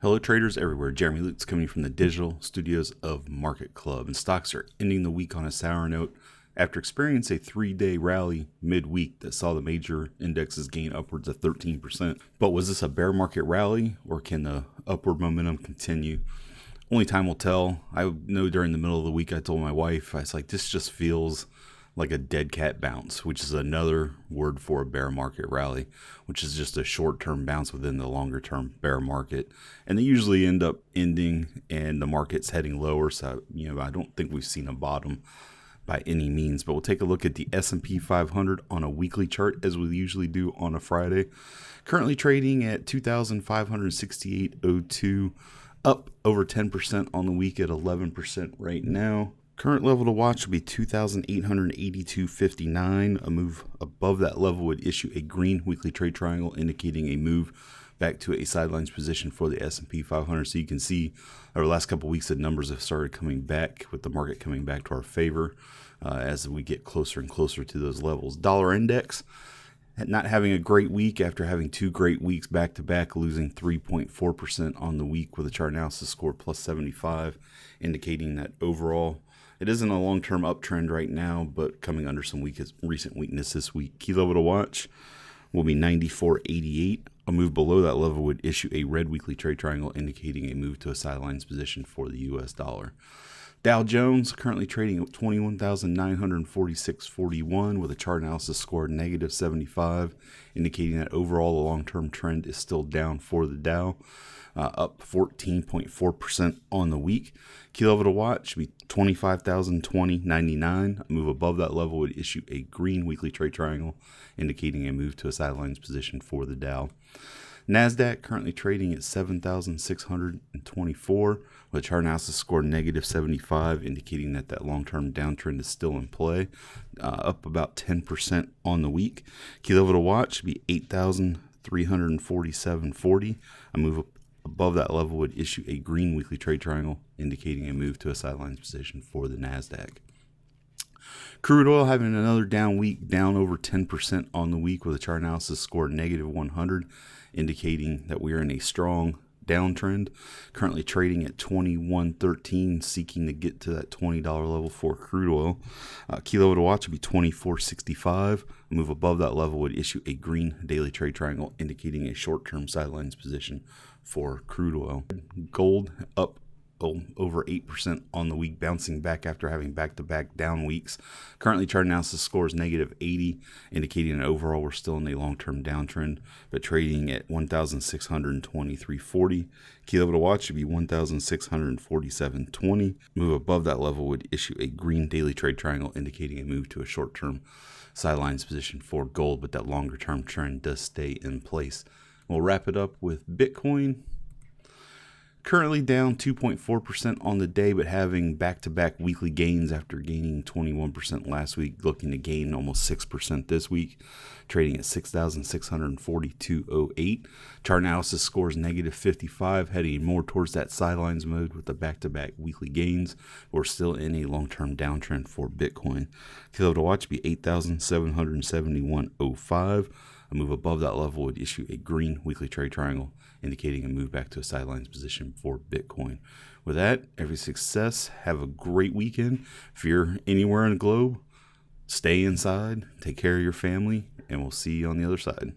Hello traders everywhere, Jeremy Lutz coming from the digital studios of Market Club, and stocks are ending the week on a sour note after experiencing a 3-day rally midweek that saw the major indexes gain upwards of 13%. But was this a bear market rally, or can the upward momentum continue? Only time will tell. I know during the middle of the week I told my wife, I was like, this just feels like a dead cat bounce, which is another word for a bear market rally, which is just a short-term bounce within the longer-term bear market. And they usually end up ending and the market's heading lower. So, I don't think we've seen a bottom by any means, but we'll take a look at the S&P 500 on a weekly chart as we usually do on a Friday. Currently trading at 2,568.02, up over 10% on the week at 11% right now. Current level to watch will be 2,882.59. A move above that level would issue a green weekly trade triangle, indicating a move back to a sidelines position for the S&P 500. So you can see over the last couple of weeks, the numbers have started coming back, with the market coming back to our favor as we get closer and closer to those levels. Dollar index not having a great week after having 2 great weeks back to back, losing 3.4% on the week with a chart analysis score plus 75, indicating that overall it isn't a long-term uptrend right now, but coming under some recent weakness this week. Key level to watch will be 94.88. A move below that level would issue a red weekly trade triangle, indicating a move to a sidelines position for the US dollar. Dow Jones currently trading at 21,946.41 with a chart analysis score negative 75, indicating that overall the long-term trend is still down for the Dow, up 14.4% on the week. Key level to watch would be 25,020.99. A move above that level would issue a green weekly trade triangle, indicating a move to a sidelines position for the Dow. NASDAQ currently trading at 7,624 with a chart analysis score negative 75, indicating that long-term downtrend is still in play, up about 10% on the week. Key level to watch would be 8,347.40. A move above that level would issue a green weekly trade triangle, indicating a move to a sidelines position for the NASDAQ. Crude oil having another down week, down over 10% on the week with a chart analysis score negative 100, indicating that we are in a strong downtrend. Currently trading at 21.13, seeking to get to that $20 level for crude oil. Key level to watch would be 24.65. A move above that level would issue a green daily trade triangle, indicating a short-term sidelines position for crude oil. Gold up over 8% on the week, bouncing back after having back-to-back down weeks. Currently, chart analysis scores negative 80, indicating that overall we're still in a long-term downtrend, but trading at 1,623.40. Key level to watch should be 1,647.20. Move above that level would issue a green daily trade triangle, indicating a move to a short-term sidelines position for gold, but that longer-term trend does stay in place. We'll wrap it up with Bitcoin. Currently down 2.4% on the day, but having back-to-back weekly gains after gaining 21% last week, looking to gain almost 6% this week, trading at 6,642.08. Chart analysis scores negative 55, heading more towards that sidelines mode with the back-to-back weekly gains. We're still in a long-term downtrend for Bitcoin. Key level to watch would be 8,771.05. A move above that level would issue a green weekly trade triangle, indicating a move back to a sidelines position for Bitcoin. With that, every success. Have a great weekend. If you're anywhere in the globe, stay inside, take care of your family, and we'll see you on the other side.